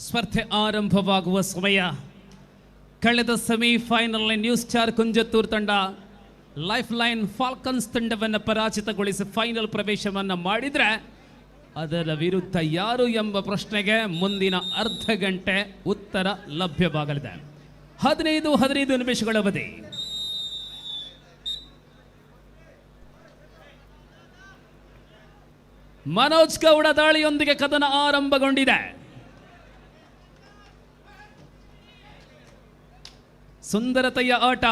ಸ್ಪರ್ಧೆ ಆರಂಭವಾಗುವ ಸಮಯ. ಕಳೆದ ಸೆಮಿಫೈನಲ್ ನ್ಯೂ ಸ್ಟಾರ್ ಕುಂಜತ್ತೂರು ತಂಡ ಲೈಫ್ ಲೈನ್ ಫಾಲ್ಕನ್ಸ್ ತಂಡವನ್ನು ಪರಾಜಿತಗೊಳಿಸಿ ಫೈನಲ್ ಪ್ರವೇಶವನ್ನು ಮಾಡಿದರೆ ಅದರ ವಿರುದ್ಧ ಯಾರು ಎಂಬ ಪ್ರಶ್ನೆಗೆ ಮುಂದಿನ ಅರ್ಧ ಗಂಟೆ ಉತ್ತರ ಲಭ್ಯವಾಗಲಿದೆ. 15 ನಿಮಿಷಗಳ ಅವಧಿ. ಮನೋಜ್ ಗೌಡ ದಾಳಿಯೊಂದಿಗೆ ಕದನ ಆರಂಭಗೊಂಡಿದೆ. ಸುಂದರತೆಯ ಆಟ,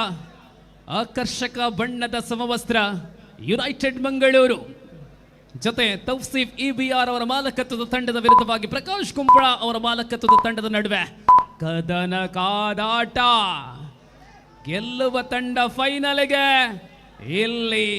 ಆಕರ್ಷಕ ಬಣ್ಣದ ಸಮವಸ್ತ್ರ. ಯುನೈಟೆಡ್ ಮಂಗಳೂರು ಜೊತೆ ತೌಸೀಫ್ EBR ಅವರ ಮಾಲಕತ್ವದ ತಂಡದ ವಿರುದ್ಧವಾಗಿ ಪ್ರಕಾಶ್ ಕುಂಪಳ ಅವರ ಮಾಲಕತ್ವದ ತಂಡದ ನಡುವೆ ಕದನ ಕಾದಾಟ. ಗೆಲ್ಲುವ ತಂಡ ಫೈನಲ್ಗೆ. ಇಲ್ಲಿ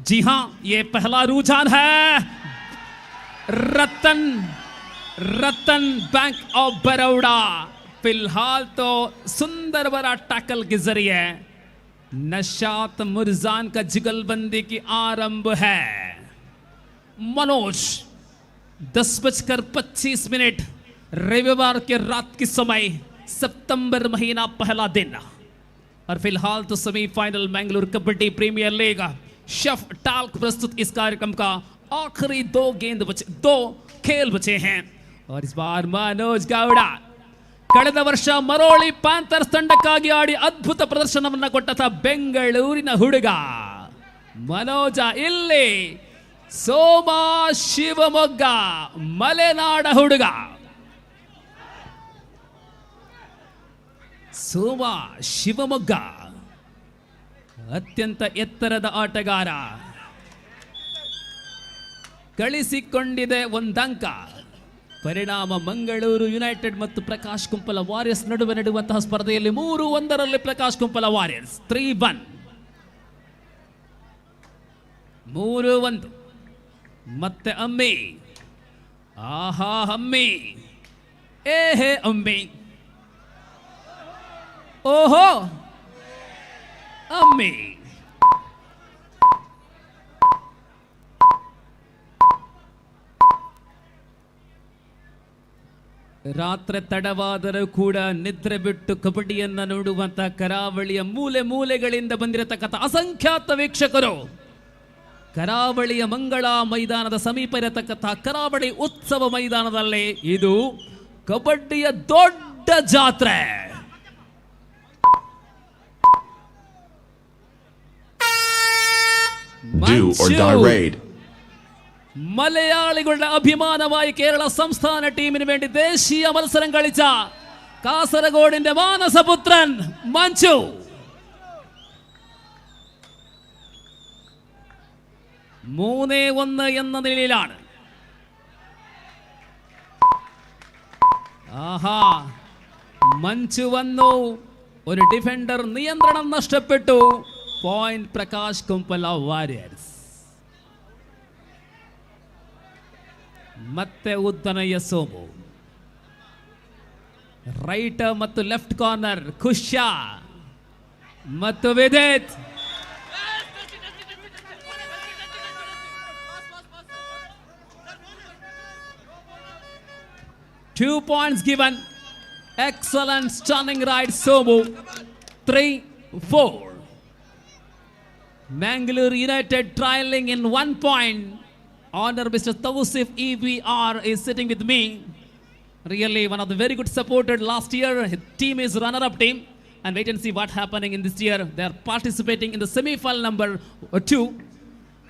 जी हां, ये पहला रुझान है. रतन बैंक ऑफ बड़ौदा फिलहाल तो सुंदर बड़ा टैकल के जरिए नशात मुरजान का जुगलबंदी की आरंभ है. मनोज 10:25 रविवार के रात की समय, सितंबर महीना, पहला दिन. और फिलहाल तो semifinal Mangalore kabaddi premier league chef talk प्रस्तुत इस कार्यक्रम का आखिरी 2 खेल बचे हैं. और इस बार मनोज गौड़ ಕಳೆದ ವರ್ಷ ಮರೋಳಿ ಪ್ಯಾಂಥರ್ಸ್ ತಂಡಕ್ಕಾಗಿ ಆಡಿ ಅದ್ಭುತ ಪ್ರದರ್ಶನವನ್ನು ಕೊಟ್ಟ ಬೆಂಗಳೂರಿನ ಹುಡುಗ ಮನೋಜ ಇಲ್ಲಿ ಸೋಮ ಶಿವಮೊಗ್ಗ ಮಲೆನಾಡ ಹುಡುಗ. ಸೋಮ ಶಿವಮೊಗ್ಗ ಅತ್ಯಂತ ಎತ್ತರದ ಆಟಗಾರ. ಗಳಿಸಿಕೊಂಡಿದೆ 1 ಅಂಕ. ಪರಿಣಾಮ ಮಂಗಳೂರು ಯುನೈಟೆಡ್ ಮತ್ತು ಪ್ರಕಾಶ್ ಕುಂಪಲ ವಾರಿಯರ್ಸ್ ನಡುವೆ ನಡೆಯುವಂತಹ ಸ್ಪರ್ಧೆಯಲ್ಲಿ 3-1 ಪ್ರಕಾಶ್ ಕುಂಪಲ ವಾರಿಯರ್ಸ್ 3-1. 3-1. ಮತ್ತೆ ಅಮ್ಮಿ. ಆಹಾ ಅಮ್ಮಿ, ಏಹೇ ಅಮ್ಮಿ, ಓಹೋ ಅಮ್ಮಿ. ರಾತ್ರಿ ತಡವಾದರೂ ಕೂಡ ನಿದ್ರೆ ಬಿಟ್ಟು ಕಬಡ್ಡಿಯನ್ನು ನೋಡುವಂತಹ ಕರಾವಳಿಯ ಮೂಲೆ ಮೂಲೆಗಳಿಂದ ಬಂದಿರತಕ್ಕಂಥ ಅಸಂಖ್ಯಾತ ವೀಕ್ಷಕರು ಕರಾವಳಿಯ ಮಂಗಳ ಮೈದಾನದ ಸಮೀಪ ಇರತಕ್ಕಂತಹ ಕರಾವಳಿ ಉತ್ಸವ ಮೈದಾನದಲ್ಲಿ ಇದು ಕಬಡ್ಡಿಯ ದೊಡ್ಡ ಜಾತ್ರೆ. മലയാളികളുടെ അഭിമാനമായി കേരള സംസ്ഥാന ടീമിന് വേണ്ടി ദേശീയ മത്സരം കളിച്ച കാസർഗോഡിന്റെ മാനസപുത്രൻ മഞ്ജു. മൂന്നേ 1 എന്ന നിലയിലാണ്. ആഹാ, മഞ്ജു വന്നു. ഒരു ഡിഫൻഡർ നിയന്ത്രണം നഷ്ടപ്പെട്ടു. പോയിന്റ് പ്രകാശ് കുംപല വാരിയർസ്. ಮತ್ತೆ ಉದ್ದನೆಯ ಸೋಮು. ರೈಟ್ ಮತ್ತು ಲೆಫ್ಟ್ ಕಾರ್ನರ್ ಖುಷ್ಯಾ ಮತ್ತು Vidit. Two points given. Excellent stunning right Somu. 3-4. Mangalore United trailing in 1 point. Honor Mr. Tawsif EBR is sitting with me. Really one of the very good supported last year. His team is runner-up team. And wait and see what happening in this year. They are participating in the semi-final number 2.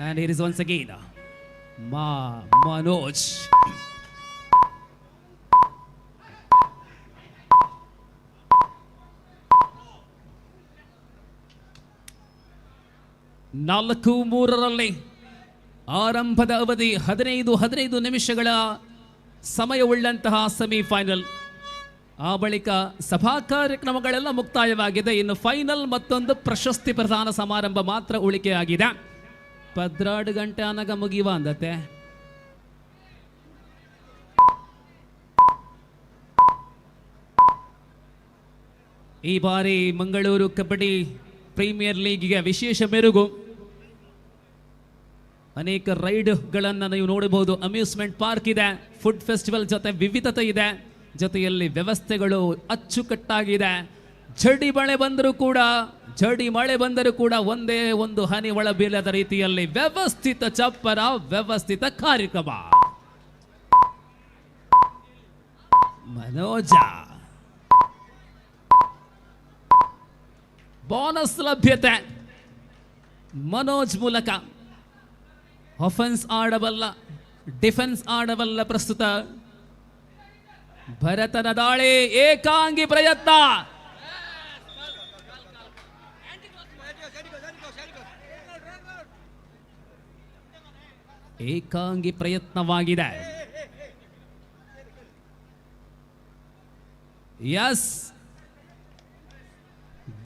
And here is once again Manoj. ನಾಲ್ಕು ಮೂರರಲ್ಲಿ ಆರಂಭದ ಅವಧಿ 15 ನಿಮಿಷಗಳ ಸಮಯವುಳ್ಳಂತಹ semifinal. ಆ ಬಳಿಕ ಸಭಾ ಕಾರ್ಯಕ್ರಮಗಳೆಲ್ಲ ಮುಕ್ತಾಯವಾಗಿದೆ. ಇನ್ನು final ಮತ್ತೊಂದು ಪ್ರಶಸ್ತಿ ಪ್ರದಾನ ಸಮಾರಂಭ ಮಾತ್ರ ಉಳಿಕೆಯಾಗಿದೆ. 12 ಗಂಟೆ ಅನಗ ಮುಗಿಯುವ ಅಂದತೆ. ಈ ಬಾರಿ ಮಂಗಳೂರು ಕಬಡ್ಡಿ ಪ್ರೀಮಿಯರ್ ಲೀಗ್ಗೆ ವಿಶೇಷ ಮೆರುಗು. ಅನೇಕ ರೈಡ್ಗಳನ್ನು ನೀವು ನೋಡಬಹುದು. ಅಮ್ಯೂಸ್ಮೆಂಟ್ ಪಾರ್ಕ್ ಇದೆ, ಫುಡ್ ಫೆಸ್ಟಿವಲ್ ಜೊತೆ ವಿವಿಧತೆ ಇದೆ, ಜೊತೆಯಲ್ಲಿ ವ್ಯವಸ್ಥೆಗಳು ಅಚ್ಚುಕಟ್ಟಾಗಿದೆ. ಜಡಿ ಮಳೆ ಬಂದರೂ ಕೂಡ ಒಂದೇ ಒಂದು ಹನಿ ಒಳ ಬೀಳದ ರೀತಿಯಲ್ಲಿ ವ್ಯವಸ್ಥಿತ ಚಪ್ಪರ, ವ್ಯವಸ್ಥಿತ ಕಾರ್ಯಕ್ರಮ. ಮನೋಜ ಬೋನಸ್ ಲಭ್ಯತೆ. ಮನೋಜ್ ಮೂಲಕ ಆಫೆನ್ಸ್ ಆಡಬಲ್ಲ, ಡಿಫೆನ್ಸ್ ಆಡಬಲ್ಲ. ಪ್ರಸ್ತುತ ಭರತನ ದಾಳಿ, ಏಕಾಂಗಿ ಪ್ರಯತ್ನ. ಏಕಾಂಗಿ ಪ್ರಯತ್ನವಾಗಿದೆ. Yes,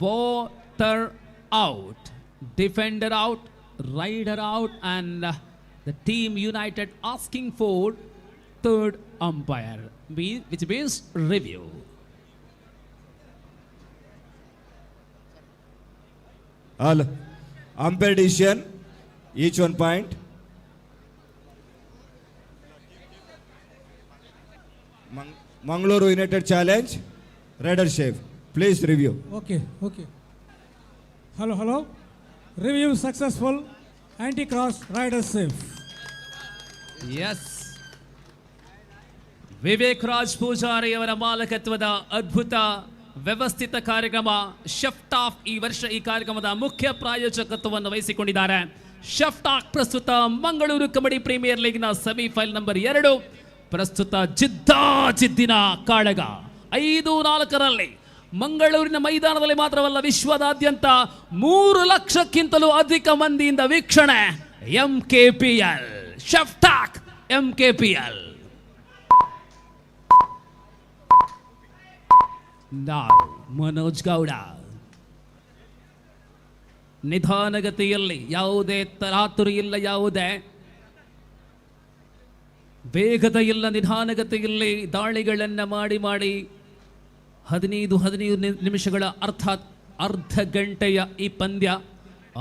bowler out, defender out, rider out, and the team united asking for third umpire, which means review. All umpire decision, each 1 point. Mangalore United challenge, Raider Shave. Please review. Okay. Hello. Review successful. Anti-cross, rider safe. Yes. Vivek Raj Poojary ಅವರ ಮಾಲಕತ್ವದ ಅದ್ಭುತ ವ್ಯವಸ್ಥಿತ ಕಾರ್ಯಕ್ರಮ ಶೆಫ್ಟಾಕ್ ಈ ವರ್ಷ ಈ ಕಾರ್ಯಕ್ರಮದ ಮುಖ್ಯ ಪ್ರಾಯೋಜಕತ್ವವನ್ನು ವಹಿಸಿಕೊಂಡಿದ್ದಾರೆ. ಶೆಫ್ಟಾಕ್ ಪ್ರಸ್ತುತ ಮಂಗಳೂರು ಕಬಡ್ಡಿ ಪ್ರೀಮಿಯರ್ ಲೀಗ್ನ ಸೆಮಿಫೈನಲ್ ನಂಬರ್ 2. ಪ್ರಸ್ತುತ ಜಿದ್ದಿನ ಕಾಳಗ 5-4ರಲ್ಲಿ ಮಂಗಳೂರಿನ ಮೈದಾನದಲ್ಲಿ ಮಾತ್ರವಲ್ಲ, ವಿಶ್ವದಾದ್ಯಂತ 3 ಲಕ್ಷಕ್ಕಿಂತಲೂ ಅಧಿಕ ಮಂದಿಯಿಂದ ವೀಕ್ಷಣೆ. MKPL ಶೆಫ್ಟಾಕ್ MKPL. ಮನೋಜ್ ಗೌಡ ನಿಧಾನಗತಿಯಲ್ಲಿ, ಯಾವುದೇ ತರಾತುರಿ ಇಲ್ಲ, ಯಾವುದೇ ವೇಗದ ಇಲ್ಲ, ನಿಧಾನಗತಿಯಲ್ಲಿ ದಾಳಿಗಳನ್ನು ಮಾಡಿ 15 ನಿಮಿಷಗಳ ಅರ್ಥಾತ್ ಅರ್ಧ ಗಂಟೆಯ ಈ ಪಂದ್ಯ.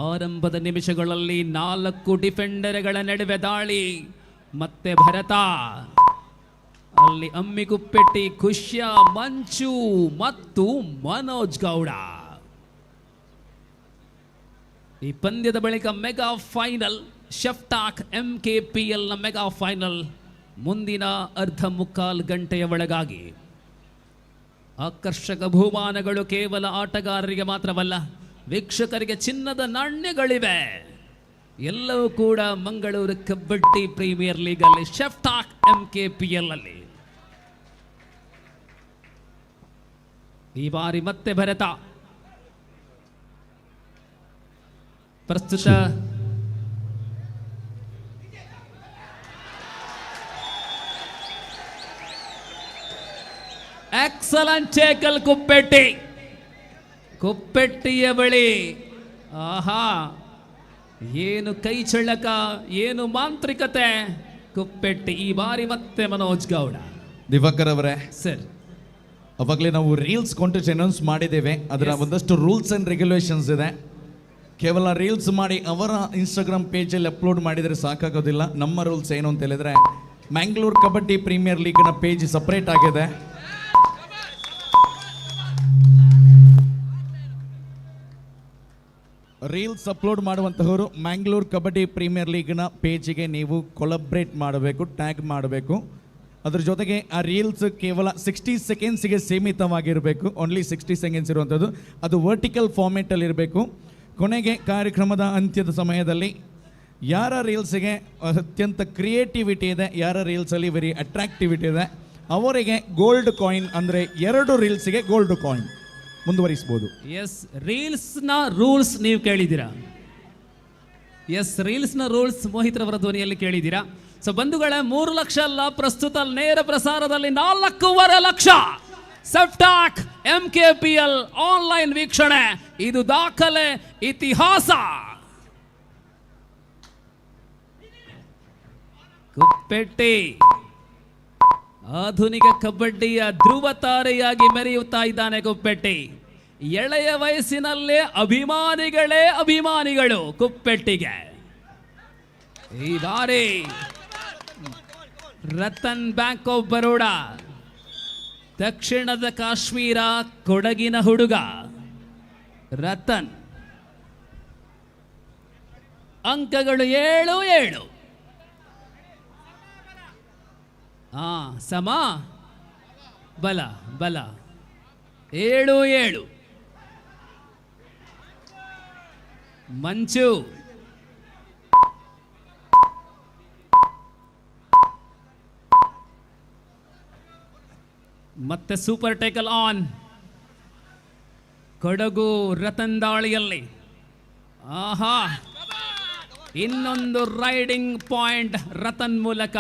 ಆರಂಭದ ನಿಮಿಷಗಳಲ್ಲಿ 4 ಡಿಫೆಂಡರ್ಗಳ ನಡುವೆ ದಾಳಿ. ಮತ್ತೆ ಭರತ, ಅಲ್ಲಿ ಅಮ್ಮಿಗುಪ್ಪೆಟ್ಟಿ, ಖುಷ್ಯ, ಮಂಚು ಮತ್ತು ಮನೋಜ್ ಗೌಡ. ಈ ಪಂದ್ಯದ ಬಳಿಕ ಮೆಗಾ ಫೈನಲ್, ಶೆಫ್ಟಾಕ್ MKPL ನ ಮೆಗಾ ಫೈನಲ್ ಮುಂದಿನ ಅರ್ಧ ಮುಕ್ಕಾಲು ಗಂಟೆಯ ಒಳಗಾಗಿ. ಆಕರ್ಷಕ ಬಹುಮಾನಗಳು ಕೇವಲ ಆಟಗಾರರಿಗೆ ಮಾತ್ರವಲ್ಲ, ವೀಕ್ಷಕರಿಗೆ ಚಿನ್ನದ ನಾಣ್ಯಗಳಿವೆ. ಎಲ್ಲವೂ ಕೂಡ ಮಂಗಳೂರು ಕಬಡ್ಡಿ ಪ್ರೀಮಿಯರ್ ಲೀಗ್ ಅಲ್ಲಿ, ಶೆಫ್ಟಾಕ್ MKPL ಅಲ್ಲಿ. ಈ ಬಾರಿ ಮತ್ತೆ ಭರತ ಪ್ರಸ್ತುತ ಎಕ್ಸಲೆಂಟ್ ಟೇಕಲ್ ಕುಪ್ಪೆಟ್ಟಿಯ ಬಳಿ. ಆಹಾ, ಏನು ಕೈ ಚಳಕ, ಏನು ಮಾಂತ್ರಿಕತೆ ಕುಪ್ಪೆಟ್ಟಿ. ಈ ಬಾರಿ ಮತ್ತೆ ಮನೋಜ್ ಗೌಡ. ದಿವಾಕರ್ ಅವರೇ ಸರ್, ಅವಾಗಲೇ ನಾವು ರೀಲ್ಸ್ ಕಾಂಟೆಸ್ಟ್ ಅನೌನ್ಸ್ ಮಾಡಿದ್ದೇವೆ. ಅದರ ಒಂದಷ್ಟು ರೂಲ್ಸ್ ಆ್ಯಂಡ್ ರೆಗ್ಯುಲೇಷನ್ಸ್ ಇದೆ. ಕೇವಲ ರೀಲ್ಸ್ ಮಾಡಿ ಅವರ ಇನ್ಸ್ಟಾಗ್ರಾಮ್ ಪೇಜಲ್ಲಿ ಅಪ್ಲೋಡ್ ಮಾಡಿದರೆ ಸಾಕಾಗೋದಿಲ್ಲ. ನಮ್ಮ ರೂಲ್ಸ್ ಏನು ಅಂತ ಹೇಳಿದ್ರೆ, ಮ್ಯಾಂಗ್ಳೂರ್ ಕಬಡ್ಡಿ ಪ್ರೀಮಿಯರ್ ಲೀಗ್ನ ಪೇಜ್ ಸಪ್ರೇಟ್ ಆಗಿದೆ. ರೀಲ್ಸ್ ಅಪ್ಲೋಡ್ ಮಾಡುವಂತಹವರು ಮ್ಯಾಂಗ್ಳೂರ್ ಕಬಡ್ಡಿ ಪ್ರೀಮಿಯರ್ ಲೀಗ್ನ ಪೇಜಿಗೆ ನೀವು ಕೊಲಬ್ರೇಟ್ ಮಾಡಬೇಕು, ಟ್ಯಾಗ್ ಮಾಡಬೇಕು. ಅದ್ರ ಜೊತೆಗೆ ಆ ರೀಲ್ಸ್ ಕೇವಲ 60 ಸೆಕೆಂಡ್ಸ್ಗೆ ಸೀಮಿತವಾಗಿರಬೇಕು. ಓನ್ಲಿ 60 ಸೆಕೆಂಡ್ಸ್ ಇರುವಂಥದ್ದು. ಅದು ವರ್ಟಿಕಲ್ ಫಾರ್ಮೇಟಲ್ಲಿ ಇರಬೇಕು. ಕೊನೆಗೆ ಕಾರ್ಯಕ್ರಮದ ಅಂತ್ಯದ ಸಮಯದಲ್ಲಿ ಯಾರ ರೀಲ್ಸ್ಗೆ ಅತ್ಯಂತ ಕ್ರಿಯೇಟಿವಿಟಿ ಇದೆ, ಯಾರ ರೀಲ್ಸಲ್ಲಿ ವೆರಿ ಅಟ್ರಾಕ್ಟಿವಿಟಿ ಇದೆ, ಅವರಿಗೆ ಗೋಲ್ಡ್ ಕಾಯಿನ್ ಅಂದರೆ 2 ರೀಲ್ಸ್ಗೆ ಗೋಲ್ಡ್ ಕಾಯಿನ್ ಮುಂದುವರಿಸ್ಬೋದು. ಎಸ್, ರೀಲ್ಸ್ನ ರೂಲ್ಸ್ ನೀವು ಕೇಳಿದ್ದೀರಾ? ಎಸ್, ರೀಲ್ಸ್ನ ರೂಲ್ಸ್ ಮೋಹಿತ್ರವರ ಧ್ವನಿಯಲ್ಲಿ ಕೇಳಿದ್ದೀರಾ? ಸೊ ಬಂಧುಗಳೇ, 3 ಲಕ್ಷ ಅಲ್ಲ, ಪ್ರಸ್ತುತ ನೇರ ಪ್ರಸಾರದಲ್ಲಿ 4.5 ಲಕ್ಷ ಸೆಫ್ಟಾಕ್ MKPL ಆನ್ಲೈನ್ ವೀಕ್ಷಣೆ. ಇದು ದಾಖಲೆ, ಇತಿಹಾಸ. ಕುಪ್ಪೆಟ್ಟಿ ಆಧುನಿಕ ಕಬಡ್ಡಿಯ ಧ್ರುವ ತಾರೆಯಾಗಿ ಮೆರೆಯುತ್ತಾ ಇದ್ದಾನೆ ಕುಪ್ಪೆಟ್ಟಿ. ಎಳೆಯ ವಯಸ್ಸಿನಲ್ಲೇ ಅಭಿಮಾನಿಗಳೇ ಅಭಿಮಾನಿಗಳು ಕುಪ್ಪೆಟ್ಟಿಗೆ. ಈ ಬಾರಿ ರತನ್ ಬ್ಯಾಂಕ್ ಆಫ್ ಬರೋಡಾ, ದಕ್ಷಿಣದ ಕಾಶ್ಮೀರ, ಕೊಡಗಿನ ಹುಡುಗ ರತನ್. ಅಂಕಗಳು 7-7. ಸಮ ಬಲ ಬಲ 7-7. ಮಂಚು ಮತ್ತೆ super tackle on. Kodagu Ratan ದಾಳಿಯಲ್ಲಿ ಆಹಾ, ಇನ್ನೊಂದು ರೈಡಿಂಗ್ ಪಾಯಿಂಟ್ ರತನ್ ಮೂಲಕ.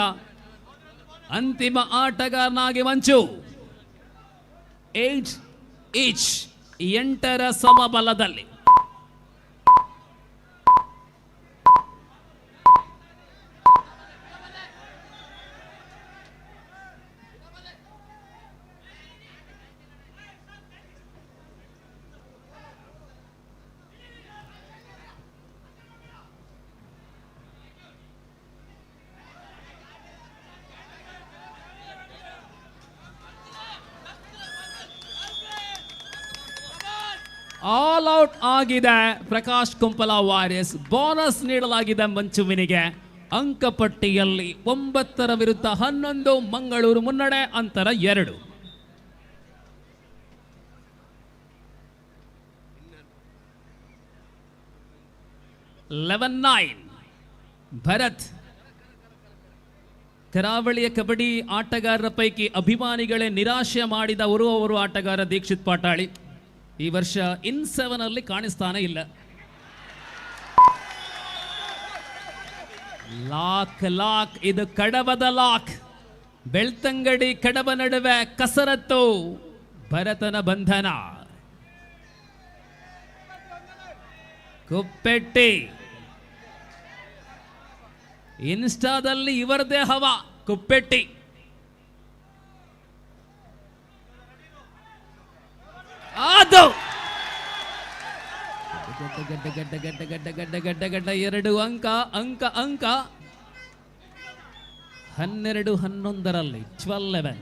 ಅಂತಿಮ ಆಟಗಾರನಾಗಿ ಮಂಚು 8 ಈಚ್, 8ರ ಸಮಬಲದಲ್ಲಿ. ಆಲ್ ಔಟ್ ಆಗಿದೆ ಪ್ರಕಾಶ್ ಕುಂಪಲ ವಾರಿಯರ್ಸ್. ಬೋನಸ್ ನೀಡಲಾಗಿದೆ ಮಂಚುವಿನಿಗೆ. ಅಂಕಪಟ್ಟಿಯಲ್ಲಿ 9ರ ವಿರುದ್ಧ 11 ಮಂಗಳೂರು ಮುನ್ನಡೆ, ಅಂತರ 2. ಭರತ್. ಕರಾವಳಿಯ ಕಬಡ್ಡಿ ಆಟಗಾರರ ಪೈಕಿ ಅಭಿಮಾನಿಗಳೇ ನಿರಾಶೆ ಮಾಡಿದ ಓರ್ವ ಆಟಗಾರ ದೀಕ್ಷಿತ್ ಪಾಟಾಳಿ ಈ ವರ್ಷ ಇನ್ 7 ಅಲ್ಲಿ ಕಾಣಿಸ್ತಾನೆ ಇಲ್ಲ. ಲಾಕ್ ಇದು ಕಡಬದ ಲಾಕ್. ಬೆಳ್ತಂಗಡಿ ಕಡಬ ನಡುವೆ ಕಸರತ್ತು, ಭರತನ ಬಂಧನ. ಕುಪ್ಪೆಟ್ಟಿ ಇನ್ಸ್ಟಾದಲ್ಲಿ ಇವರದೇ ಹವಾ. ಕುಪ್ಪೆಟ್ಟಿ ಅದು ಗಡ್ಡ 2 ಅಂಕ 12-11ರಲ್ಲಿ 12-11.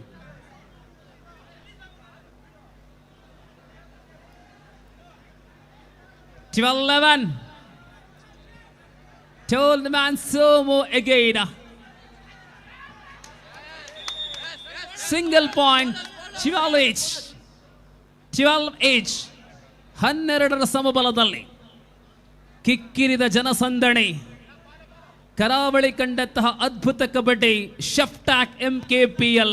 Told man Somo again. Single point, 12 each. 12ರ ಸಮಬಲದಲ್ಲಿ ಕಿಕ್ಕಿರಿದ ಜನಸಂದಣಿ. ಕರಾವಳಿ ಕಂಡಂತಹ ಅದ್ಭುತ ಕಬಡ್ಡಿ ಶೆಫ್ಟಾಕ್ MKPL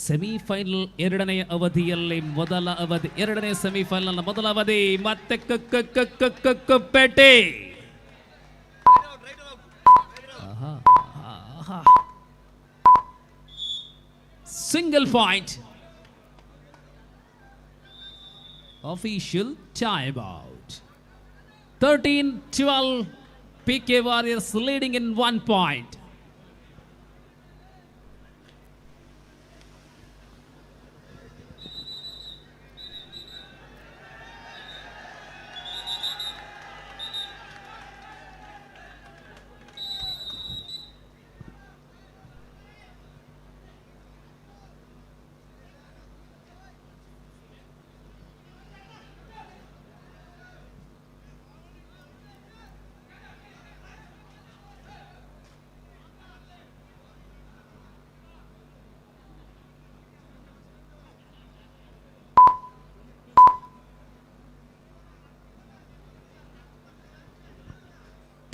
ಸೆಮಿಫೈನಲ್ 2ನೇ ಅವಧಿಯಲ್ಲಿ ಮೊದಲ ಅವಧಿ, 2ನೇ ಸೆಮಿಫೈನಲ್ ಮೊದಲ ಅವಧಿ. ಮತ್ತೆ Kuppetty single point. Official timeout. 13-12. PK Warriors leading in 1 point.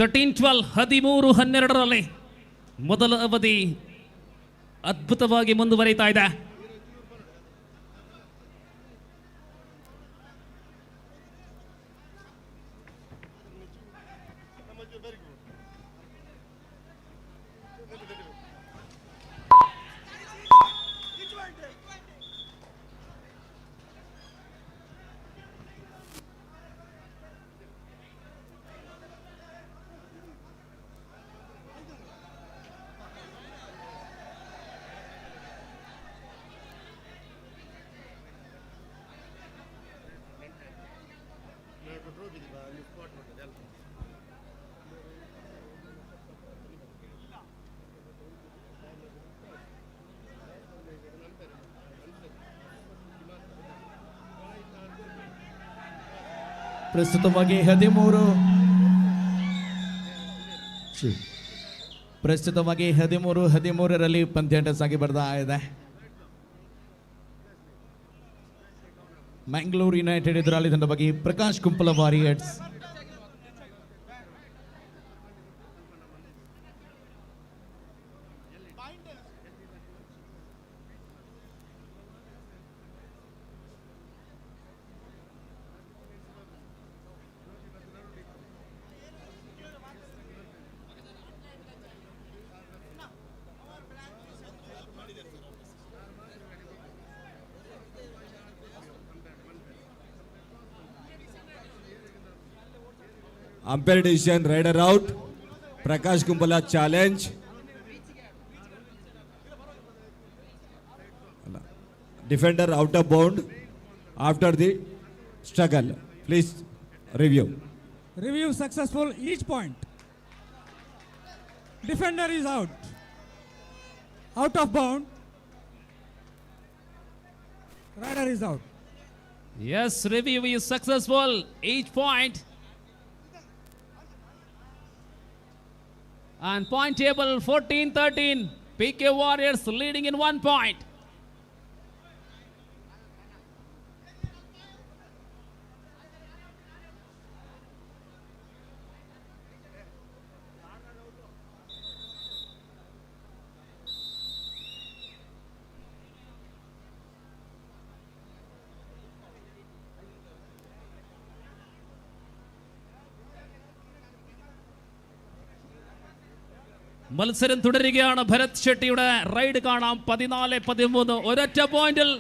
13-12 13-12ರಲ್ಲಿ ಮೊದಲ ಅವಧಿ ಅದ್ಭುತವಾಗಿ ಮುಂದುವರಿತಾ ಇದೆ. ಪ್ರಸ್ತುತವಾಗಿ 13-13ರಲ್ಲಿ ಪಂದ್ಯಾಟ ಸಾಗಿ ಬರ್ತಾ ಇದೆ. ಮ್ಯಾಂಗ್ಳೂರ್ ಯುನೈಟೆಡ್ ಎದುರಾಳಿ ತಂಡವಾಗಿ Prakash Kumpala warriors. Umpire decision, rider out. Prakash Kumpala challenge. Defender out of bound after the struggle. Please review. Review successful, each point. Defender is out. Out of bound. Rider is out. Yes, review is successful. Each point. And point table 14-13. PK Warriors leading in 1 point. മത്സരം തുടരുകയാണ്. Bharat ഷെട്ടിയുടെ ride കാണാം. 14-13 ഒരൊറ്റ പോയിന്റിൽ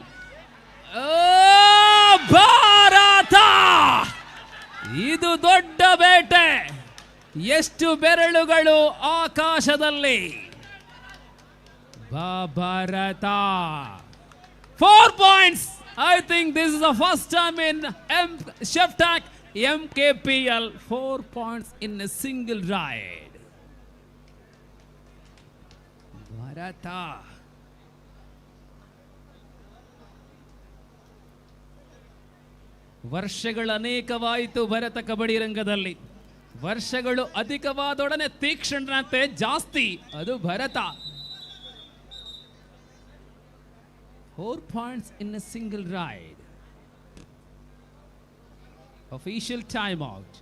ಭಾರತ. ಇದು ದೊಡ್ಡ ಬೇಟೆ. ಎಷ್ಟು ಬೆರಳುಗಳು ಆಕಾಶದಲ್ಲಿ. Bharat 4 points. I think this is the first time in Sheftak MKPL 4 points in a single ride. Bharat ವರ್ಷಗಳು ಅನೇಕವಾಯಿತು ಭರತ ಕಬಡ್ಡಿ ರಂಗದಲ್ಲಿ. ವರ್ಷಗಳು ಅಧಿಕವಾದೊಡನೆ ತೀಕ್ಷ್ಣತೆ ಜಾಸ್ತಿ. ಅದು Bharata. 4 points in a single ride. Official timeout.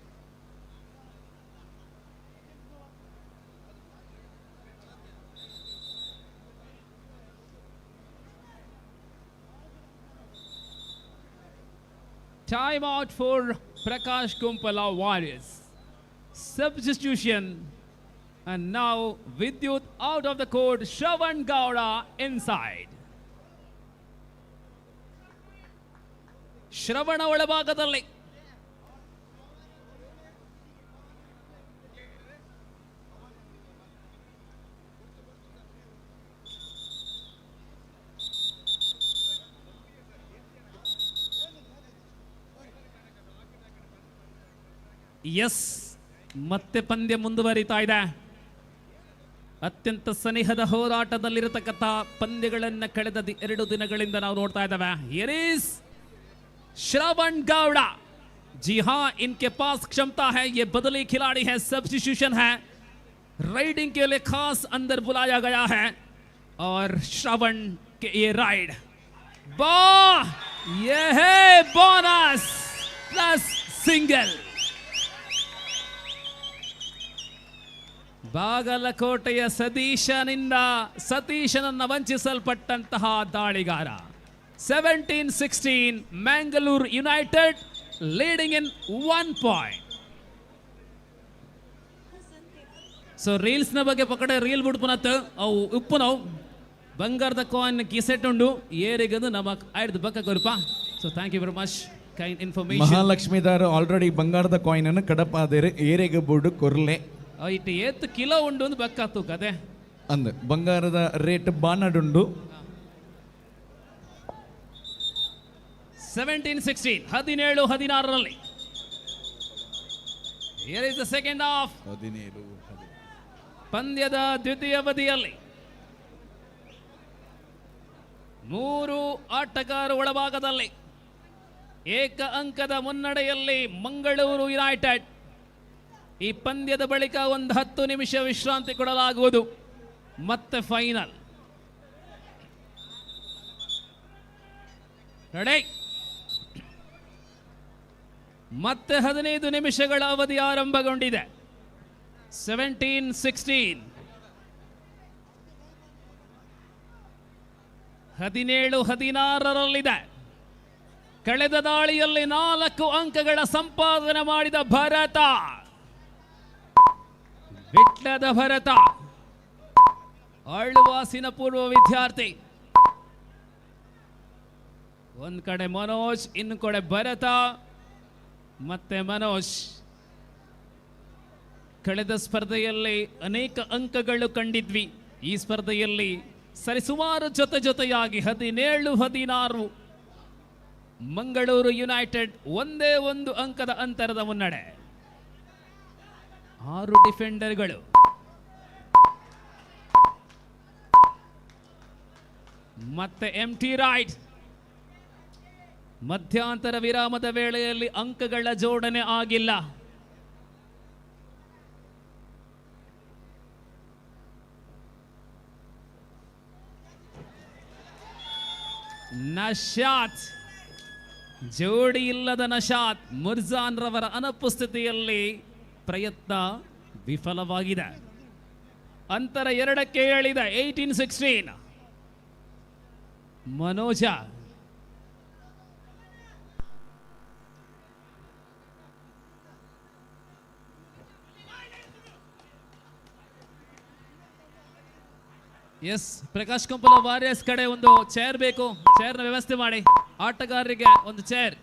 Time out for Prakash Kumpala Warriors. Substitution. And now Vidyut out of the court. Shravan Gowda inside. ಶ್ರವಣ ಒಳಭಾಗದಲ್ಲಿ S ಮತ್ತೆ ಪಂದ್ಯ ಮುಂದುವರಿತಾ ಇದೆ. ಅತ್ಯಂತ ಸನಿಹದ ಹೋರಾಟದಲ್ಲಿರತಕ್ಕಂಥ ಪಂದ್ಯಗಳನ್ನು ಕಳೆದ 2 ದಿನಗಳಿಂದ ನಾವು ನೋಡ್ತಾ ಇದ್ದೇವೆ. ಹಿಯರ್ ಈಸ್ श्रवण गौड़ा. जी हाँ, इनके पास क्षमता है. ये बदली खिलाड़ी है, सब्स्टिट्यूशन है. राइडिंग के लिए खास अंदर बुलाया गया है. और श्रवण के ये राइड ये है बोनस प्लस सिंगल. ಬಾಗಲಕೋಟೆಯ ಸತೀಶನನ್ನ ವಂಚಿಸಲ್ಪಟ್ಟಂತಹ ದಾಳಿಗಾರ. 17-16 Mangalore United leading in 1 point. So ರೀಲ್ಸ್ನ ಬಗ್ಗೆ ಪಕಡೆ ರೀಲ್ ಬಿಡ್ಪುನತ್ ಅವು ಉಪ್ಪು ನಾವು ಬಂಗಾರದ ಕಾಯಿನ್ ಕಿಸೆಟ್ಟುಂಡು ಏರಿಗದು ನಮಕ್ ಆಯ್ದು ಬಕ್ಕ ಕೊರಪ. So thank you very much kind information. ಮಹಾಲಕ್ಷ್ಮಿದಾರು ಆಲ್ರೆಡಿ ಬಂಗಾರದ ಕಾಯಿನ್ ಅನ್ನು ಕಡಪಾದೇರೆ ಏರೆಗೆ ಬೋರ್ಡು ಕೊರ್ಲೆ ಇಟ್ಟು ಏತ್ ಕಿಲೋ ಉಂಡು ಒಂದು ಬಕ್ಕಾತು ಕತೆ ಅಂದ್ ಬಂಗಾರದ rate ಬಾನಡುಂಡು. 17-16 17-16ರಲ್ಲಿ. Here is the second half. ಪಂದ್ಯದ ದ್ವಿತೀಯ ಅವಧಿಯಲ್ಲಿ 3 ಆಟಗಾರರು ಒಳಭಾಗದಲ್ಲಿ ಏಕ ಅಂಕದ ಮುನ್ನಡೆಯಲ್ಲಿ ಮಂಗಳೂರು ಯುನೈಟೆಡ್. ಈ ಪಂದ್ಯದ ಬಳಿಕ ಒಂದು 10 ನಿಮಿಷ ವಿಶ್ರಾಂತಿ ಕೊಡಲಾಗುವುದು. ಮತ್ತೆ ಫೈನಲ್. ರೆಡಿ? ಮತ್ತೆ 15 ನಿಮಿಷಗಳ ಅವಧಿ ಆರಂಭಗೊಂಡಿದೆ. 17-16 17-16ರಲ್ಲಿದೆ. ಕಳೆದ ದಾಳಿಯಲ್ಲಿ 4 ಅಂಕಗಳ ಸಂಪಾದನೆ ಮಾಡಿದ ಭರತ, ವಿಟ್ಲದ ಭರತ, ಆಳ್ವಾಸಿನ ಪೂರ್ವ ವಿದ್ಯಾರ್ಥಿ. ಒಂದ್ ಕಡೆ ಮನೋಜ್, ಇನ್ನು ಕಡೆ ಭರತ ಮತ್ತೆ ಮನೋಜ್. ಕಳೆದ ಸ್ಪರ್ಧೆಯಲ್ಲಿ ಅನೇಕ ಅಂಕಗಳು ಕಂಡಿದ್ವಿ. ಈ ಸ್ಪರ್ಧೆಯಲ್ಲಿ ಸರಿಸುಮಾರು ಜೊತೆಯಾಗಿ 17-16 ಮಂಗಳೂರು ಯುನೈಟೆಡ್ ಒಂದೇ ಒಂದು ಅಂಕದ ಅಂತರದ ಮುನ್ನಡೆ. 6 ಡಿಫೆಂಡರ್ಗಳು. ಮತ್ತೆ ಎಂಟಿ ರೈಟ್. ಮಧ್ಯಂತರ ವಿರಾಮದ ವೇಳೆಯಲ್ಲಿ ಅಂಕಗಳ ಜೋಡಣೆ ಆಗಿಲ್ಲ. ನಶಾತ್, ಜೋಡಿ ಇಲ್ಲದ ನಶಾತ್ ಮುರ್ಜಾನ್ ರವರ ಅನುಪಸ್ಥಿತಿಯಲ್ಲಿ ಪ್ರಯತ್ನ ವಿಫಲವಾಗಿದೆ. ಅಂತರ 2ಕ್ಕೆ ಹೇಳಿದೆ. 18-16 ಮನೋಜ. ಎಸ್, ಪ್ರಕಾಶ್ ಕುಂಪಲ ವಾರಿಯರ್ಸ್ ಕಡೆ ಒಂದು ಚೇರ್ ಬೇಕು. ಚೇರ್ನ ವ್ಯವಸ್ಥೆ ಮಾಡಿ. ಆಟಗಾರರಿಗೆ ಒಂದು ಚೇರ್.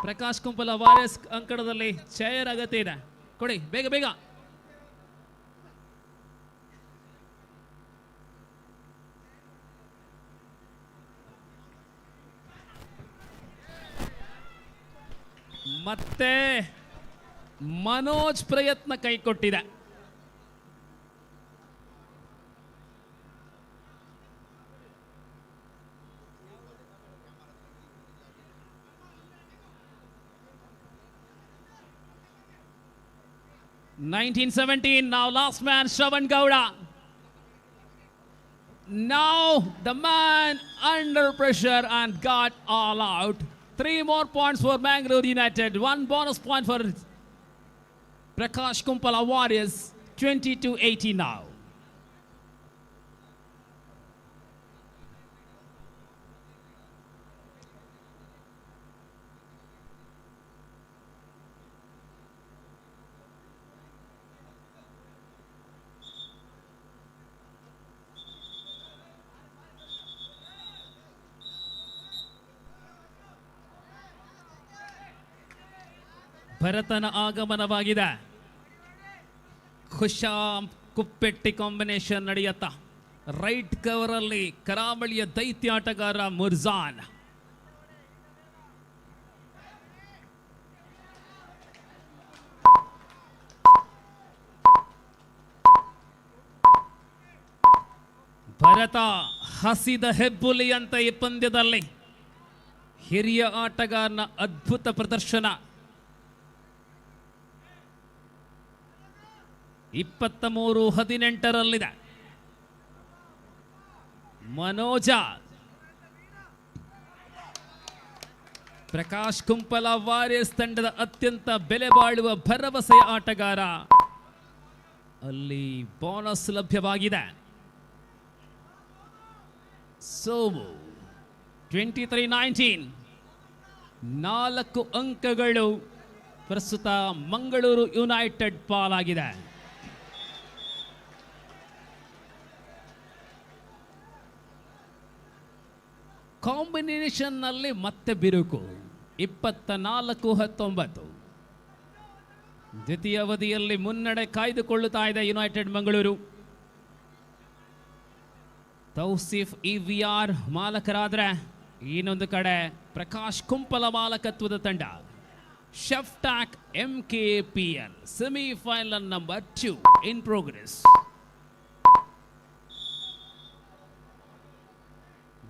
ಪ್ರಕಾಶ್ ಕುಂಪಲ ವಾರಿಯರ್ಸ್ ಅಂಕಣದಲ್ಲಿ ಚೇರ್ ಅಗತ್ಯ ಇದೆ. ಕೊಡಿ ಬೇಗ ಬೇಗ. ಮತ್ತೆ ಮನೋಜ್ ಪ್ರಯತ್ನ ಕೈಕೊಟ್ಟಿದೆ. Now last man Shravan Gowda. Now the man under pressure and got all out. 3 more points for Mangalore United. 1 bonus point for Prakash Kumpala Warriors. 20-18 now. ಭರತನ ಆಗಮನವಾಗಿದೆ. ಖುಷಾಮ್ ಕುಪ್ಪೆಟ್ಟಿ ಕಾಂಬಿನೇಷನ್ ನಡೆಯುತ್ತ. ರೈಟ್ ಕವರ್ ಅಲ್ಲಿ ಕರಾವಳಿಯ ದೈತ್ಯ ಆಟಗಾರ ಮುರ್ಜಾನ್. ಭರತ ಹಸಿದ ಹೆಬ್ಬುಲಿ ಅಂತ ಈ ಪಂದ್ಯದಲ್ಲಿ. ಹಿರಿಯ ಆಟಗಾರನ ಅದ್ಭುತ ಪ್ರದರ್ಶನ. 23-18ರಲ್ಲಿದೆ. ಮನೋಜ. ಪ್ರಕಾಶ್ ಕುಂಪಲ ವಾರಿಯರ್ಸ್ ತಂಡದ ಅತ್ಯಂತ ಬೆಲೆ ಬಾಳುವ ಭರವಸೆಯ ಆಟಗಾರ. ಅಲ್ಲಿ ಬೋನಸ್ ಲಭ್ಯವಾಗಿದೆ. ಸೋಮು 23-19 4 ಅಂಕಗಳು ಪ್ರಸ್ತುತ ಮಂಗಳೂರು ಯುನೈಟೆಡ್ ಪಾಲಾಗಿದೆ. ಕಾಂಬಿನೇಷನ್ ನಲ್ಲಿ ಮತ್ತೆ ಬಿರುಕು 24-19 ದ್ವಿತೀಯ ಅವಧಿಯಲ್ಲಿ ಮುನ್ನಡೆ ಕಾಯ್ದುಕೊಳ್ಳುತ್ತಾ ಇದೆ ಯುನೈಟೆಡ್ ಮಂಗಳೂರು. ತೌಸಿಫ್ EVR ಮಾಲಕರಾದ್ರೆ ಇನ್ನೊಂದು ಕಡೆ ಪ್ರಕಾಶ್ ಕುಂಪಲ ಮಾಲಕತ್ವದ ತಂಡ ಶೆಫ್ಟಾಕ್ MKPL semifinal number 2 in progress.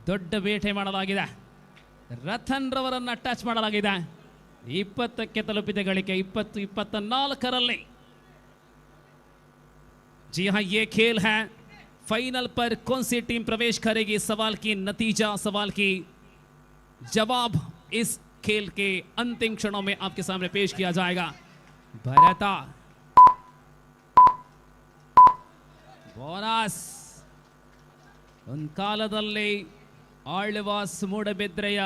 ದೊಡ್ಡ ಬೇಟೆ ಮಾಡಲಾಗಿದೆ. ರತನ್ ರವರನ್ನ ಟಚ್ ಮಾಡಲಾಗಿದೆ. 20ಕ್ಕೆ ತಲುಪಿದ ಗಳಿಕೆ 20-24 जी हाँ, ये खेल है. फाइनल पर कौन सी टीम प्रवेश करेगी, सवाल की नतीजा, सवाल की जवाब इस खेल के अंतिम क्षणों में आपके सामने पेश किया जाएगा. भरता ಬೋನಸ್ ಒಂದು ಕಾಲದಲ್ಲಿ ಆಳ್ವಾಸ್ ಮೂಡಬಿದ್ರೆಯ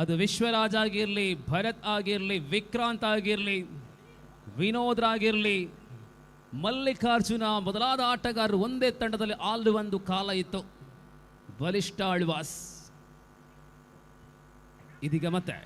ಅದು ವಿಶ್ವರಾಜ್ ಆಗಿರಲಿ, ಭರತ್ ಆಗಿರಲಿ, ವಿಕ್ರಾಂತ್ ಆಗಿರಲಿ, ವಿನೋದ್ ಆಗಿರಲಿ, ಮಲ್ಲಿಕಾರ್ಜುನ ಮೊದಲಾದ ಆಟಗಾರರು ಒಂದೇ ತಂಡದಲ್ಲಿ ಆಳುವ ಒಂದು ಕಾಲ ಇತ್ತು. ಬಲಿಷ್ಠ ಆಳ್ವಾಸ್ ಇದೀಗ ಮತ್ತೆ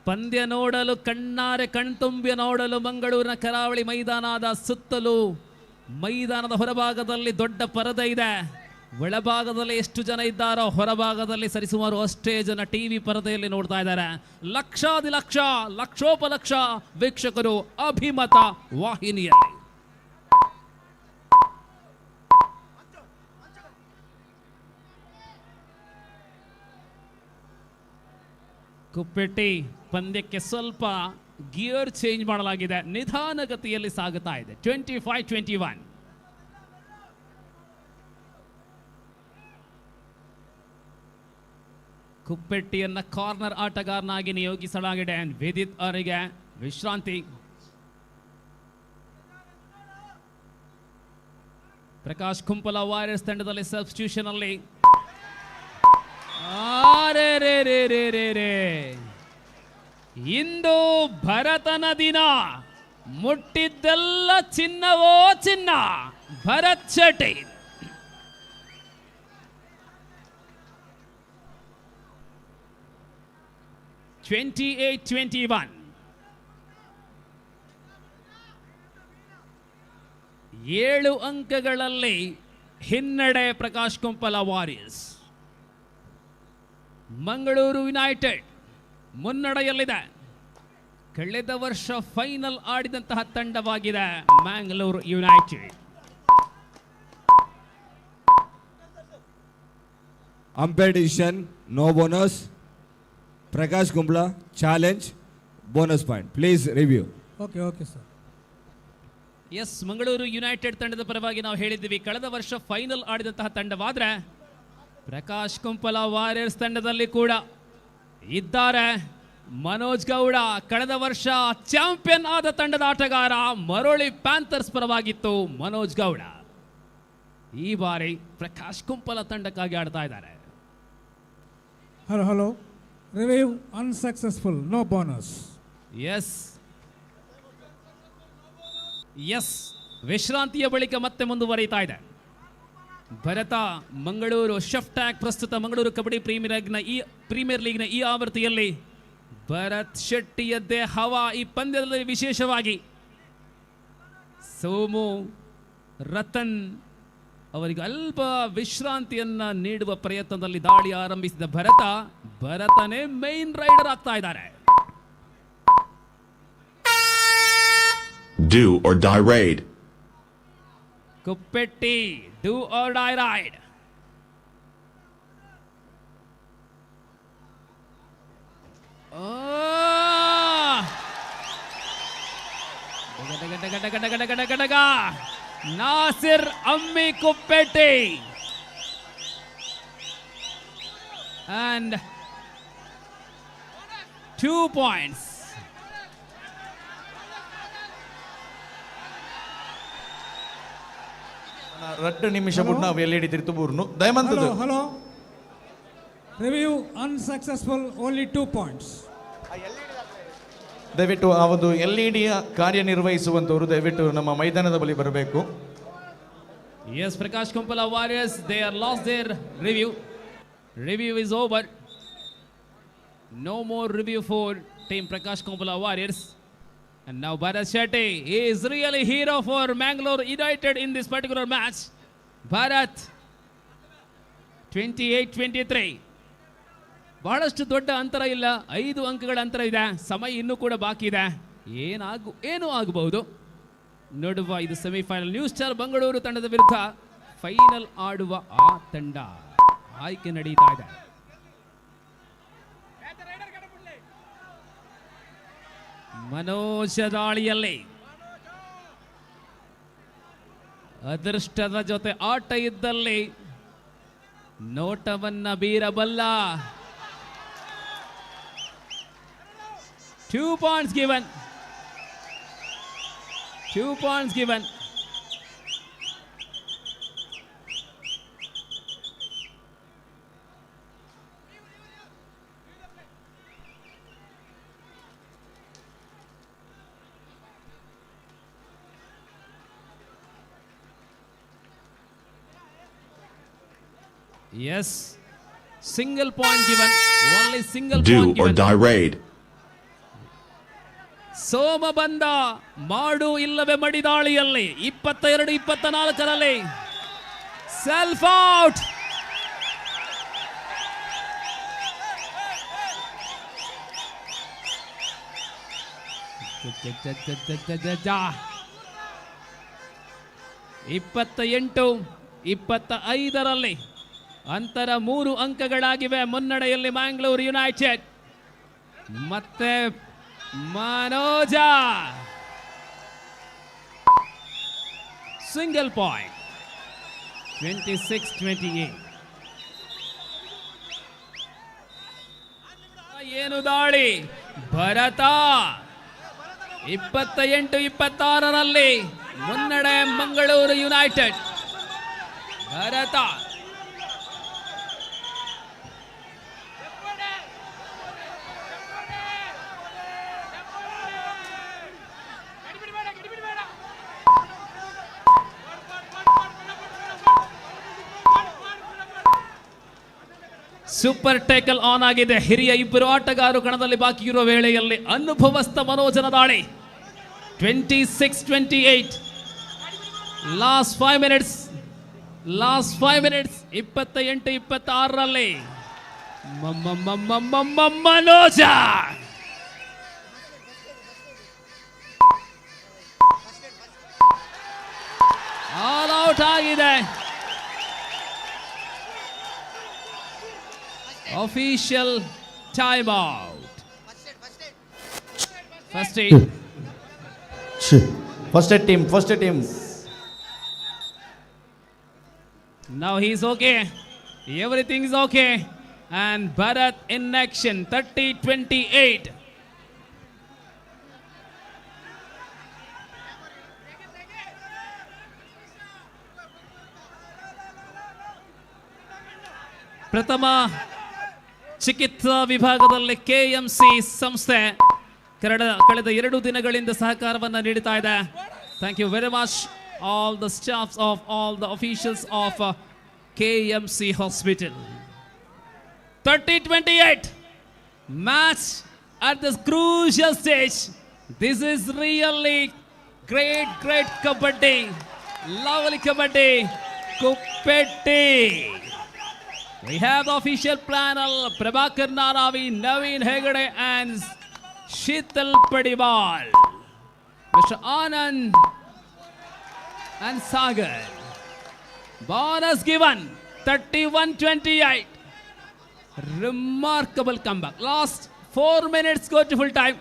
ಪಂದ್ಯ ನೋಡಲು ಕಣ್ಣಾರೆ ಕಣ್ತುಂಬಿ ನೋಡಲು ಮಂಗಳೂರಿನ ಕರಾವಳಿ ಮೈದಾನದ ಸುತ್ತಲೂ ಮೈದಾನದ ಹೊರಭಾಗದಲ್ಲಿ ದೊಡ್ಡ ಪರದೆ ಇದೆ. ಒಳಭಾಗದಲ್ಲಿ ಎಷ್ಟು ಜನ ಇದ್ದಾರೋ ಹೊರಭಾಗದಲ್ಲಿ ಸರಿಸುಮಾರು ಅಷ್ಟೇ ಜನ ಟಿವಿ ಪರದೆಯಲ್ಲಿ ನೋಡ್ತಾ ಇದ್ದಾರೆ. ಲಕ್ಷಾದಿಲಕ್ಷ ಲಕ್ಷೋಪಲಕ್ಷ ವೀಕ್ಷಕರು ಅಭಿಮತ ವಾಹಿನಿಯಲ್ಲಿ. ಕುಪ್ಪೆಟ್ಟಿ ಪಂದ್ಯಕ್ಕೆ ಸ್ವಲ್ಪ ಗಿಯರ್ ಚೇಂಜ್ ಮಾಡಲಾಗಿದೆ, ನಿಧಾನಗತಿಯಲ್ಲಿ ಸಾಗುತ್ತಾ ಇದೆ. 25-21 ಕುಪ್ಪೆಟ್ಟಿಯನ್ನ ಕಾರ್ನರ್ ಆಟಗಾರನಾಗಿ ನಿಯೋಗಿಸಲಾಗಿದೆ. ವೇದಿತ್ ಅವರಿಗೆ ವಿಶ್ರಾಂತಿ. ಪ್ರಕಾಶ್ ಕುಂಪಲ ವಾರಿಯರ್ಸ್ ತಂಡದಲ್ಲಿ ಸಬ್ಸ್ಟಿಟ್ಯೂಷನ್ ಅಲ್ಲಿ. ಇಂದು ಭರತನ ದಿನ, ಮುಟ್ಟಿದ್ದೆಲ್ಲ ಚಿನ್ನವೋ ಚಿನ್ನ. ಭರತ್ ಶೆಟ್ಟಿ 28-21 7 ಅಂಕಗಳಲ್ಲಿ ಹಿನ್ನಡೆ ಪ್ರಕಾಶ್ ಕುಂಪಲ ವಾರಿಯರ್ಸ್. ಮಂಗಳೂರು ಯುನೈಟೆಡ್ ಮುನ್ನಡೆಯಲ್ಲಿದೆ. ಕಳೆದ ವರ್ಷ ಫೈನಲ್ ಆಡಿದಂತಹ ತಂಡವಾಗಿದೆ Mangalore United. Umpire decision, no bonus. Prakash Kumbla, challenge, bonus point. Please review. Okay, sir. Yes, Mangaluru united ತಂಡದ ಪರವಾಗಿ ನಾವು ಹೇಳಿದ್ವಿ, ಕಳೆದ ವರ್ಷ ಫೈನಲ್ ಆಡಿದಂತಹ ತಂಡವಾದ್ರೆ ಪ್ರಕಾಶ್ ಕುಂಪಲ ವಾರಿಯರ್ಸ್ ತಂಡದಲ್ಲಿ ಕೂಡ ಇದ್ದಾರೆ ಮನೋಜ್ ಗೌಡ. ಕಳೆದ ವರ್ಷ ಚಾಂಪಿಯನ್ ಆದ ತಂಡದ ಆಟಗಾರ ಮರೋಳಿ ಪ್ಯಾಂಥರ್ಸ್ ಪರವಾಗಿತ್ತು ಮನೋಜ್ ಗೌಡ. ಈ ಬಾರಿ ಪ್ರಕಾಶ್ ಕುಂಪಲ ತಂಡಕ್ಕಾಗಿ ಆಡ್ತಾ ಇದ್ದಾರೆ. Hello. Review unsuccessful, no bonus. Yes ವಿಶ್ರಾಂತಿಯ ಬಳಿಕ ಮತ್ತೆ ಮುಂದುವರಿತಾ ಇದೆ. ಭರತ ಮಂಗಳೂರು ಶೆಫ್ಟಾಕ್ ಪ್ರಸ್ತುತ ಮಂಗಳೂರು ಕಬಡ್ಡಿ ಪ್ರೀಮಿಯರ್ ಲೀಗ್ನ ಈ ಆವೃತ್ತಿಯಲ್ಲಿ ಭರತ್ ಶೆಟ್ಟಿಯದ್ದೇ ಹವಾ. ಈ ಪಂದ್ಯದಲ್ಲಿ ವಿಶೇಷವಾಗಿ ಸೋಮು ರತನ್ ಅವರಿಗೆ ಅಲ್ಪ ವಿಶ್ರಾಂತಿಯನ್ನ ನೀಡುವ ಪ್ರಯತ್ನದಲ್ಲಿ ದಾಳಿ ಆರಂಭಿಸಿದ ಭರತನೇ ಮೈನ್ ರೈಡರ್ ಆಗ್ತಾ ಇದ್ದಾರೆ. Do or die raid. Kuppetty do or die ride. Nasir Ammi Kuppeti. And 2 points. ರಟ್ಟು ನಿಮಿಷ ಬಿಟ್ಟು ನಾವು ಎಲ್ ಇಡಿ ತಿರುತುಬೂರ್ನು ದಯಮಂತದ್ದು Hello. Review unsuccessful, only 2 points. ದಯವಿಟ್ಟು ಆ ಒಂದು ಎಲ್ ಇ ಡಿಯ ಕಾರ್ಯನಿರ್ವಹಿಸುವಂತವರು ದಯವಿಟ್ಟು ನಮ್ಮ ಮೈದಾನದ ಬಳಿ ಬರಬೇಕು. Yes, Prakash Kumpala Warriors, they are lost their review. Review is over. No more review for team Prakash Kumpala Warriors. And now Bharat Shetty is really hero for Mangalore United in this particular match. Bharat 28-23. ಬಹಳಷ್ಟು ದೊಡ್ಡ ಅಂತರ ಇಲ್ಲ, 5 ಅಂಕಗಳ ಅಂತರ ಇದೆ. ಸಮಯ ಇನ್ನೂ ಕೂಡ ಬಾಕಿ ಇದೆ. ಏನೂ ಆಗಬಹುದು. ನೋಡುವ, ಇದು ಸೆಮಿಫೈನಲ್. ನ್ಯೂ ಸ್ಟಾರ್ ಬೆಂಗಳೂರು ತಂಡದ ವಿರುದ್ಧ ಫೈನಲ್ ಆಡುವ ಆ ತಂಡ ಆಯ್ಕೆ ನಡೀತಾ ಇದೆ. ಮನೋಜ ದಾಳಿಯಲ್ಲಿ ಅದೃಷ್ಟದ ಜೊತೆ ಆಟ ಇದ್ದಲ್ಲಿ ನೋಟವನ್ನ ಬೀರಬಲ್ಲ. 2 points given. 2 points given. Yes, single point given. Only single Do point or given. die raid. ಸೋಮ ಬಂದ ಮಾಡು ಇಲ್ಲವೇ ಮಡಿದಾಳಿಯಲ್ಲಿ 22-24ರಲ್ಲಿ ಸೆಲ್ಫ್ ಔಟ್. ಇಪ್ಪತ್ತ 25ರಲ್ಲಿ ಅಂತರ 3 ಅಂಕಗಳಾಗಿವೆ. ಮುನ್ನಡೆಯಲ್ಲಿ ಮ್ಯಾಂಗ್ಳೂರ್ ಯುನೈಟೆಡ್. ಮತ್ತೆ ಮನೋಜ ಸಿಂಗಲ್ ಪಾಯಿಂಟ್. 26-28. ಏನು ದಾಳಿ ಭರತ. 28-26ರಲ್ಲಿ ಮುನ್ನಡೆ Mangaluru United. Bharath super tackle on ಆಗಿದೆ. ಹಿರಿಯ 2 ಆಟಗಾರರು ಕಣದಲ್ಲಿ ಬಾಕಿ ಇರುವ ವೇಳೆಯಲ್ಲಿ ಅನುಭವಸ್ಥ ಮನೋಜನ ದಾಳಿ. 26-28. Last 5 minutes. 28-26ರಲ್ಲಿ ಮನೋಜ ಆಲ್ ಔಟ್ ಆಗಿದೆ. Official timeout. First aid. First team. Now he's okay. Everything is okay. And Bharat in action. 30-28. ಪ್ರಥಮ ಚಿಕಿತ್ಸಾ ವಿಭಾಗದಲ್ಲಿ KMC ಸಂಸ್ಥೆ ಕಳೆದ 2 ದಿನಗಳಿಂದ ಸಹಕಾರವನ್ನು ನೀಡುತ್ತಾ ಇದೆ. Thank you very much all the staffs of all the officials of KMC hospital. 30-28. Match at this crucial stage. This is really great kabaddi. Lovely kabaddi. Kuppeti. We have the official panel, Prabhakar Naravi, Naveen Hegade and Sheetal Padiwal. Mr. Anand and Sagar. Bonus given, 31-28. Remarkable comeback. Last 4 minutes go to full time.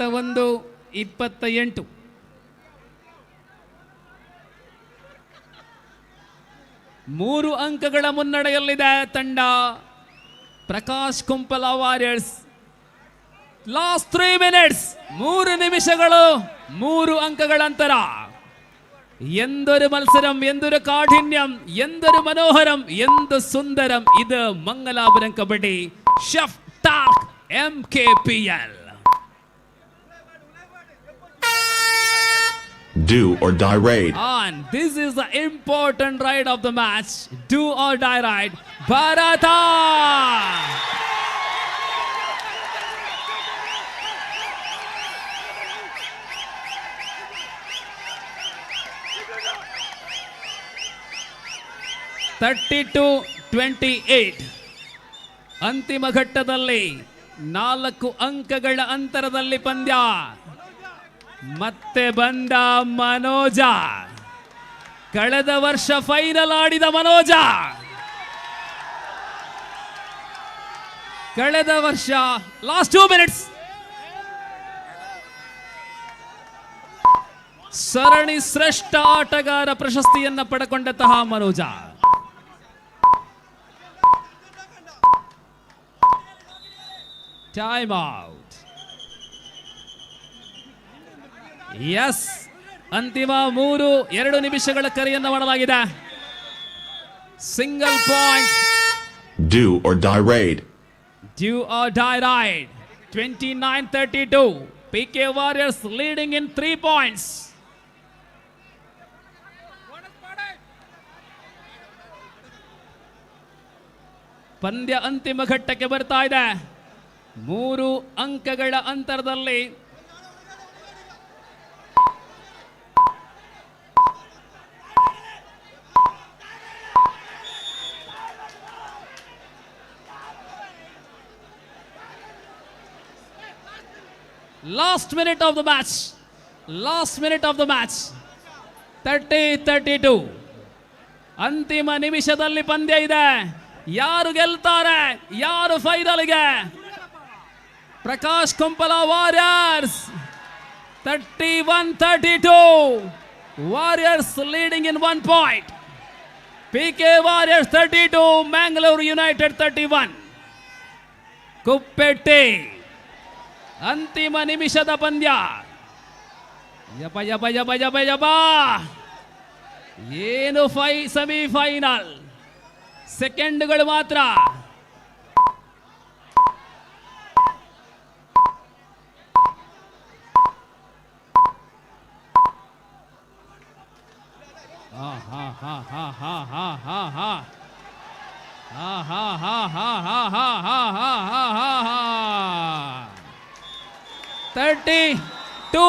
31-28. ಮೂರು ಅಂಕಗಳ ಮುನ್ನಡೆಯಲ್ಲಿದೆ ತಂಡ Prakash Kumpala warriors. Last 3 minutes, 3 നിമിഷಗಳು 3 അങ്കങ്ങൾ അന്തര. എന്തൊരു മത്സരം, എന്തൊരു കാഠിന്യം, എന്തൊരു മനോഹരം, എന്ത് സുന്ദരം. ഇത് Mangalapuram kabaddi chef talc MKPL. Do or die raid. And this is the important ride of the match. Do or die ride. Bharata. (32-28) ಅಂತಿಮ ಘಟ್ಟದಲ್ಲಿ 4 ಅಂಕಗಳ ಅಂತರದಲ್ಲಿ ಪಂದ್ಯ. ಮತ್ತೆ ಬಂದ ಮನೋಜ, ಕಳೆದ ವರ್ಷ ಫೈನಲ್ ಆಡಿದ ಮನೋಜ, ಕಳೆದ ವರ್ಷ ಲಾಸ್ಟ್ 2 minutes ಸರಣಿ ಶ್ರೇಷ್ಠ ಆಟಗಾರ ಪ್ರಶಸ್ತಿಯನ್ನ ಪಡೆಕೊಂಡಂತಹ ಮನೋಜ. Time out. ಎಸ್, ಅಂತಿಮ 2 ನಿಮಿಷಗಳ ಕರೆಯನ್ನು ಮಾಡಲಾಗಿದೆ. Single point. Do or die raid. Do or die ride. 29-32. PK Warriors leading in 3 points. ಪಂದ್ಯ ಅಂತಿಮ ಘಟ್ಟಕ್ಕೆ ಬರ್ತಾ ಇದೆ. 3 ಅಂಕಗಳ ಅಂತರದಲ್ಲಿ Last minute of the match. 30-32. ಅಂತಿಮ ನಿಮಿಷದಲ್ಲಿ ಪಂದ್ಯ ಇದೆ. ಯಾರು ಗೆಲ್ತಾರೆ, ಯಾರು ಫೈನಲ್ಗೆ? Prakash Kumpala Warriors 31-32. Warriors leading in 1 point. PK Warriors 32, Mangalore United 31. Kuppette ಅಂತಿಮ ನಿಮಿಷದ ಪಂದ್ಯ. ಯಪ ಯಪ ಯಪ ಯಪ ಯಪ. ಏನು ಸೆಮಿಫೈನಲ್, ಸೆಕೆಂಡ್ಗಳು ಮಾತ್ರ. ಹಾ ಹಾ ಹಾ ಹಾ ಹಾ ಹಾ ಹಾ ಹಾ ಹಾ ಹಾ ಹಾ ಹಾ ಹಾ ಹಾ ಹಾ ಹಾ ಹಾ. 32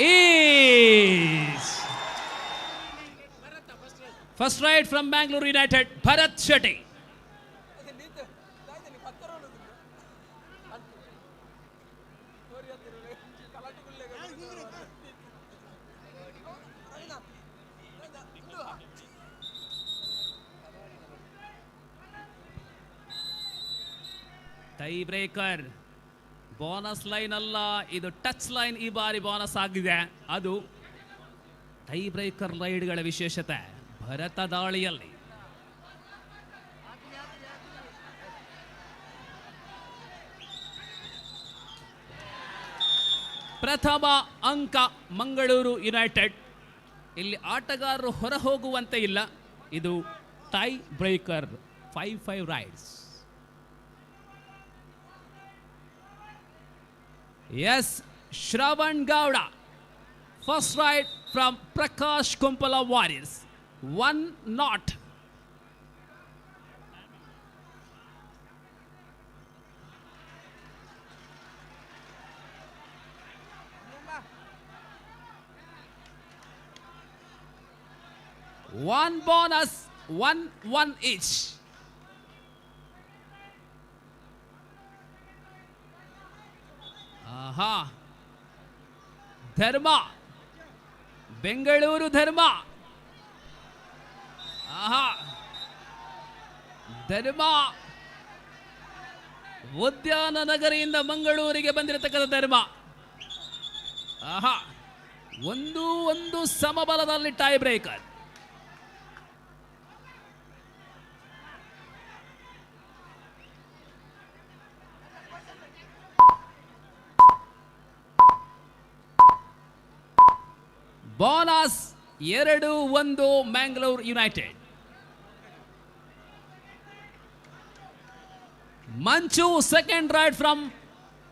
each. First ride from Mangalore United, Bharat Shetty. Tie breaker. Bonus line ಅಲ್ಲ, ಇದು ಟಚ್ ಲೈನ್. ಈ ಬಾರಿ ಬೋನಸ್ ಆಗಿದೆ. ಅದು ಟೈ ಬ್ರೇಕರ್ ರೈಡ್ಗಳ ವಿಶೇಷತೆ ಭರತ ದಾಳಿಯಲ್ಲಿ. ಪ್ರಥಮ ಅಂಕ ಮಂಗಳೂರು ಯುನೈಟೆಡ್. ಇಲ್ಲಿ ಆಟಗಾರರು ಹೊರ ಹೋಗುವಂತೆ ಇಲ್ಲ. ಇದು tie breaker 5-5 rides. Yes, Shravan Gowda. First ride from Prakash Kumpala Warriors. 1-0. One bonus, 1-1 each. ಆಹಾ, ಧರ್ಮ, ಬೆಂಗಳೂರು ಧರ್ಮ. ಆಹಾ, ಧರ್ಮ ಉದ್ಯಾನ ನಗರಿಯಿಂದ ಮಂಗಳೂರಿಗೆ ಬಂದಿರತಕ್ಕಂಥ ಧರ್ಮ. ಆಹಾ, ಒಂದು ಸಮಬಲದಲ್ಲಿ tie breaker. Bonus 2-1 Mangalore United. Manchu second right from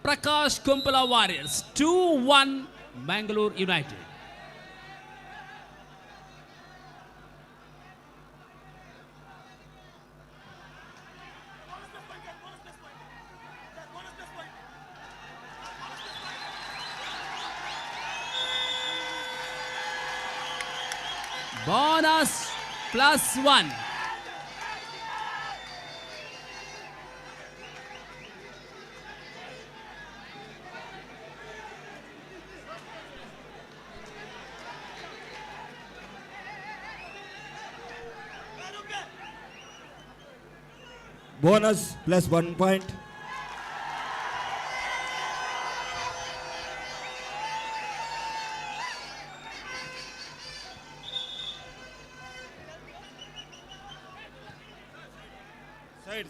Prakash Kumpala Warriors. 2-1 Mangalore United. Bonus +1. Bonus +1 point.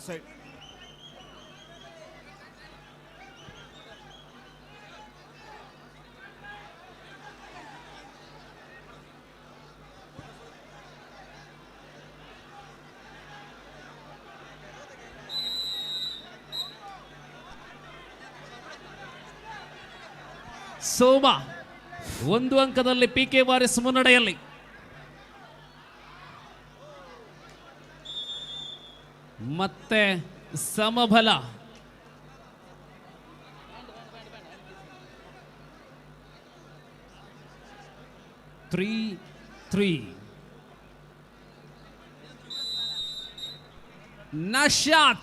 Side. ಸೋಮ 1 ಅಂಕದಲ್ಲಿ ಪಿಕೆ ವಾರಿಸ್ ಮುನ್ನಡೆಯಲ್ಲಿ. ಮತ್ತೆ ಸಮಬಲ. Three. Nashat.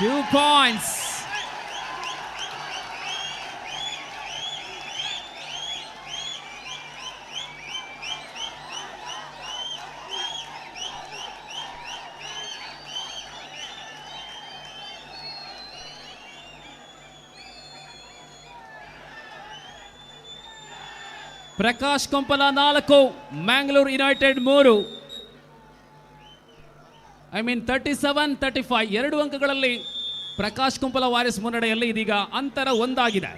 Two points. Prakash Kumpala 4, Mangalore United 3. 37-35 2 ಅಂಕಗಳಲ್ಲಿ ಪ್ರಕಾಶ್ ಕೊಂಪಲ ವಾರಿಸ್ ಮುನ್ನಡೆಯಲ್ಲಿ. ಇದೀಗ ಅಂತರ 1 ಆಗಿದೆ.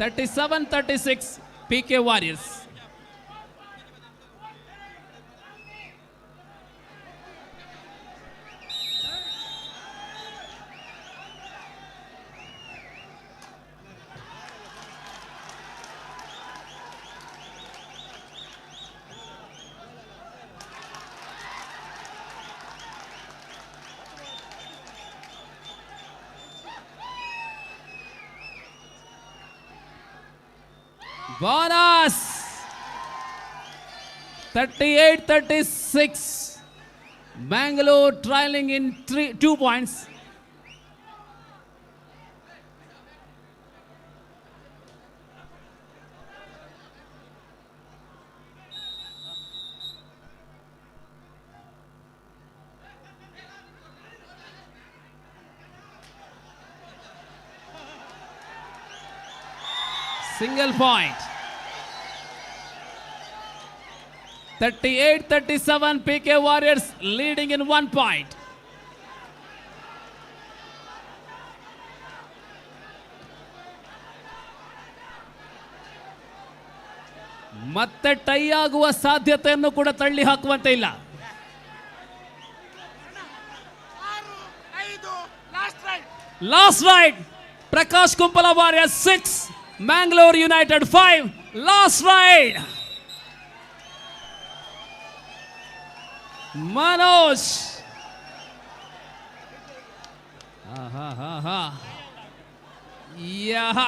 37-36 PK Warriors. Bonus 38-36 Bangalore trailing in 2 points. Single point. 38-37 PK Warriors leading in 1 point. ಮತ್ತೆ ಟೈ ಆಗುವ ಸಾಧ್ಯತೆಯನ್ನು ಕೂಡ ತಳ್ಳಿ ಹಾಕುವಂತೆ ಇಲ್ಲ. Last raid Prakash Kumpala warriors 6 Mangalore United 5. Last ride. Manoj. Yeah.